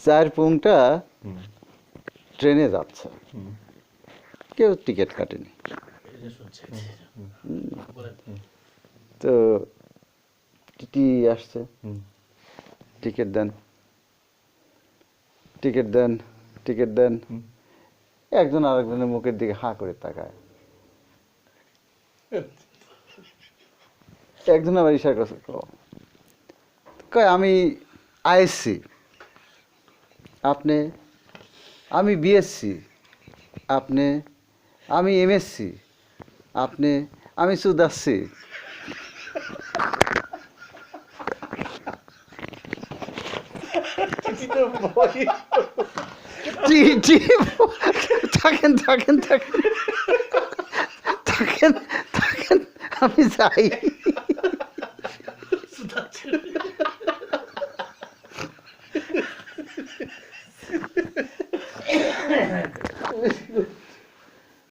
চার পুংটা ট্রেনে যাচ্ছে, কেউ টিকিট কাটেনি। তো টিটি আসছে, টিকিট দেন, টিকিট দেন, টিকিট দেন। একজন আরেকজনের মুখের দিকে হাঁ করে তাকায়। একজন আবার ইশারা করছে, কয় আমি আইএসসি, আপনি? আমি বিএসসি, আপনি? আমি এমএসসি, আপনি? আমি সুদাসসি। থাকেন থাকেন থাকেন থাকেন থাকেন, আমি যাই।